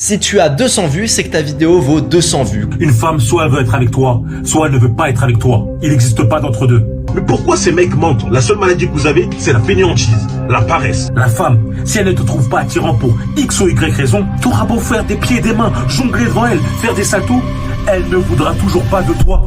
Si tu as 200 vues, c'est que ta vidéo vaut 200 vues. Une femme, soit elle veut être avec toi, soit elle ne veut pas être avec toi. Il n'existe pas d'entre-deux. Mais pourquoi ces mecs mentent? La seule maladie que vous avez, c'est la fainéantise, la paresse. La femme, si elle ne te trouve pas attirant pour X ou Y raison, t'auras beau faire des pieds et des mains, jongler devant elle, faire des saltos, elle ne voudra toujours pas de toi.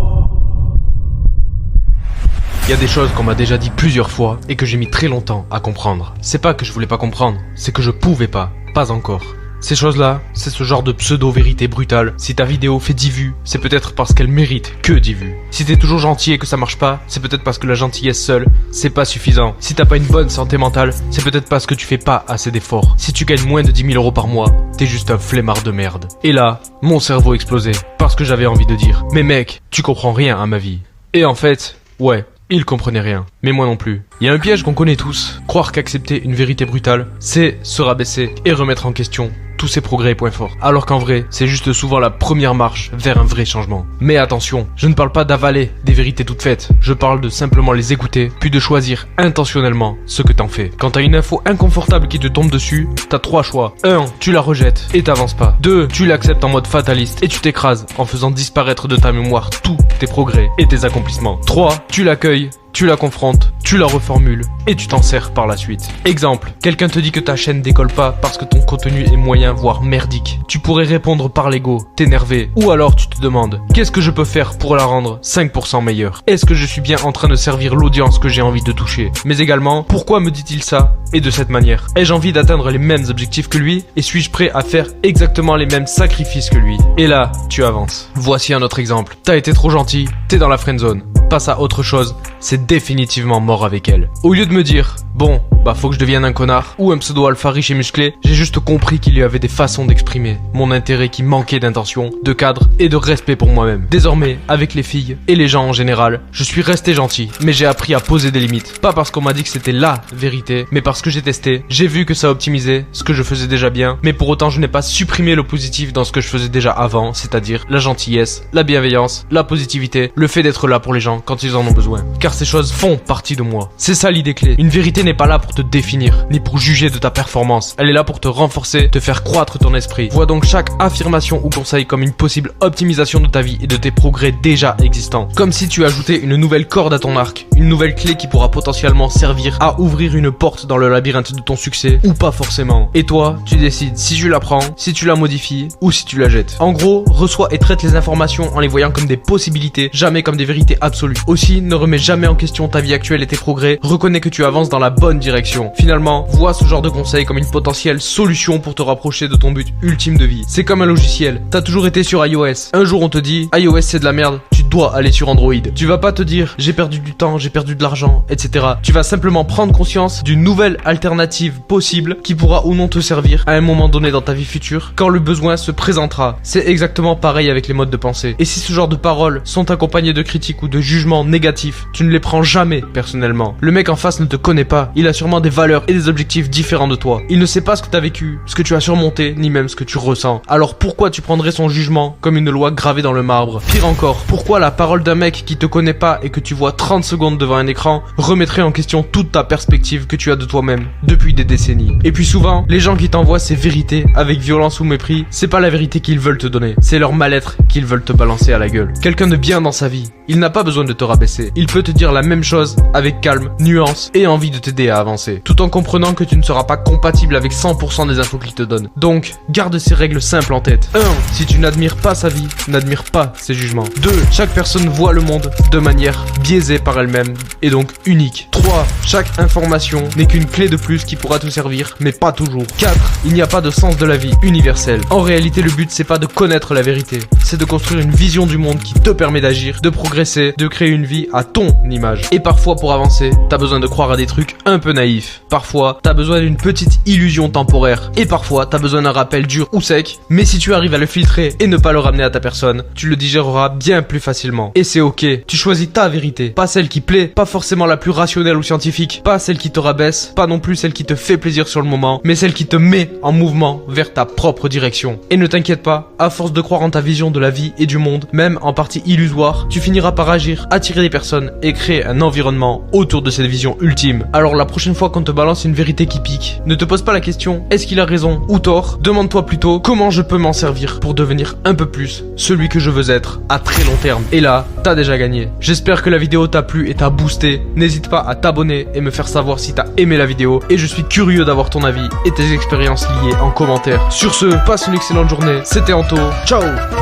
Il y a des choses qu'on m'a déjà dit plusieurs fois et que j'ai mis très longtemps à comprendre. C'est pas que je voulais pas comprendre, c'est que je pouvais pas encore. Ces choses-là, c'est ce genre de pseudo-vérité brutale. Si ta vidéo fait 10 vues, c'est peut-être parce qu'elle mérite que 10 vues. Si t'es toujours gentil et que ça marche pas, c'est peut-être parce que la gentillesse seule, c'est pas suffisant. Si t'as pas une bonne santé mentale, c'est peut-être parce que tu fais pas assez d'efforts. Si tu gagnes moins de 10 000 € par mois, t'es juste un flemmard de merde. Et là, mon cerveau explosait, parce que j'avais envie de dire, mais mec, tu comprends rien à ma vie. Et en fait, ouais, il comprenait rien, mais moi non plus. Il y a un piège qu'on connaît tous, croire qu'accepter une vérité brutale, c'est se rabaisser et remettre en question tous ses progrès et points forts. Alors qu'en vrai, c'est juste souvent la première marche vers un vrai changement. Mais attention, je ne parle pas d'avaler des vérités toutes faites, je parle de simplement les écouter, puis de choisir intentionnellement ce que t'en fais. Quand t'as une info inconfortable qui te tombe dessus, t'as 3 choix. 1. Tu la rejettes et t'avances pas. 2. Tu l'acceptes en mode fataliste et tu t'écrases en faisant disparaître de ta mémoire tous tes progrès et tes accomplissements. 3. Tu l'accueilles, tu la confrontes, tu la reformules et tu t'en sers par la suite. Exemple, quelqu'un te dit que ta chaîne décolle pas parce que ton contenu est moyen voire merdique. Tu pourrais répondre par l'ego, t'énerver, ou alors tu te demandes, qu'est-ce que je peux faire pour la rendre 5% meilleure? Est-ce que je suis bien en train de servir l'audience que j'ai envie de toucher? Mais également, pourquoi me dit-il ça et de cette manière? Ai-je envie d'atteindre les mêmes objectifs que lui et suis-je prêt à faire exactement les mêmes sacrifices que lui? Et là, tu avances. Voici un autre exemple. T'as été trop gentil, t'es dans la friendzone. Passe à autre chose, c'est définitivement mort avec elle. Au lieu de me dire, bon, bah faut que je devienne un connard ou un pseudo alpha riche et musclé, j'ai juste compris qu'il y avait des façons d'exprimer mon intérêt qui manquait d'intention, de cadre et de respect pour moi-même. Désormais, avec les filles et les gens en général, je suis resté gentil, mais j'ai appris à poser des limites. Pas parce qu'on m'a dit que c'était la vérité, mais parce que j'ai testé, j'ai vu que ça optimisait ce que je faisais déjà bien, mais pour autant je n'ai pas supprimé le positif dans ce que je faisais déjà avant, c'est-à-dire la gentillesse, la bienveillance, la positivité, le fait d'être là pour les gens quand ils en ont besoin. Car ces choses font partie de moi. C'est ça l'idée clé. Une vérité n'est pas là pour te définir, ni pour juger de ta performance. Elle est là pour te renforcer, te faire croître ton esprit. Vois donc chaque affirmation ou conseil comme une possible optimisation de ta vie et de tes progrès déjà existants. Comme si tu ajoutais une nouvelle corde à ton arc, une nouvelle clé qui pourra potentiellement servir à ouvrir une porte dans le labyrinthe de ton succès, ou pas forcément. Et toi, tu décides si tu la prends, si tu la modifies, ou si tu la jettes. En gros, reçois et traite les informations en les voyant comme des possibilités, jamais comme des vérités absolues. Aussi, ne remets jamais en question ta vie actuelle et tes progrès, reconnais que tu avances dans la bonne direction. Finalement, vois ce genre de conseil comme une potentielle solution pour te rapprocher de ton but ultime de vie. C'est comme un logiciel, t'as toujours été sur iOS. Un jour on te dit, iOS c'est de la merde, tu dois aller sur Android. Tu vas pas te dire, j'ai perdu du temps, j'ai perdu de l'argent, etc. Tu vas simplement prendre conscience d'une nouvelle alternative possible qui pourra ou non te servir à un moment donné dans ta vie future, quand le besoin se présentera. C'est exactement pareil avec les modes de pensée. Et si ce genre de paroles sont accompagnées de critiques ou de jugements négatifs, tu ne les prends jamais personnellement. Le mec en face ne te connaît pas, il a sûrement des valeurs et des objectifs différents de toi. Il ne sait pas ce que tu as vécu, ce que tu as surmonté, ni même ce que tu ressens. Alors pourquoi tu prendrais son jugement comme une loi gravée dans le marbre? Pire encore, pourquoi la parole d'un mec qui te connaît pas et que tu vois 30 secondes devant un écran remettrait en question toute ta perspective que tu as de toi-même depuis des décennies? Et puis souvent, les gens qui t'envoient ces vérités avec violence ou mépris, c'est pas la vérité qu'ils veulent te donner, c'est leur mal-être qu'ils veulent te balancer à la gueule. Quelqu'un de bien dans sa vie, il n'a pas besoin de te rabaisser. Il peut te dire la même chose avec calme, nuance et envie de t'aider à avancer, tout en comprenant que tu ne seras pas compatible avec 100% des infos qu'il te donne. Donc, garde ces règles simples en tête. 1. Si tu n'admires pas sa vie, n'admire pas ses jugements. 2. Chaque personne voit le monde de manière biaisée par elle-même et donc unique. 3. Chaque information n'est qu'une clé de plus qui pourra te servir, mais pas toujours. 4. Il n'y a pas de sens de la vie universel. En réalité, le but c'est pas de connaître la vérité, c'est de construire une vision du monde qui te permet d'agir, de progresser, de créer une vie à ton image. Et parfois pour avancer, t'as besoin de croire à des trucs un peu naïfs. Parfois, t'as besoin d'une petite illusion temporaire. Et parfois, t'as besoin d'un rappel dur ou sec. Mais si tu arrives à le filtrer et ne pas le ramener à ta personne, tu le digéreras bien plus facilement. Et c'est ok. Tu choisis ta vérité. Pas celle qui plaît, pas forcément la plus rationnelle ou scientifique, pas celle qui te rabaisse, pas non plus celle qui te fait plaisir sur le moment, mais celle qui te met en mouvement vers ta propre direction. Et ne t'inquiète pas, à force de croire en ta vision de la vie et du monde, même en partie illusoire, tu finiras finira par agir, attirer des personnes et créer un environnement autour de cette vision ultime. Alors la prochaine fois qu'on te balance une vérité qui pique, ne te pose pas la question est-ce qu'il a raison ou tort, demande-toi plutôt comment je peux m'en servir pour devenir un peu plus celui que je veux être à très long terme. Et là, t'as déjà gagné. J'espère que la vidéo t'a plu et t'a boosté. N'hésite pas à t'abonner et me faire savoir si t'as aimé la vidéo, et je suis curieux d'avoir ton avis et tes expériences liées en commentaire. Sur ce, passe une excellente journée. C'était Anto. Ciao,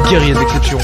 guerrier d'exception.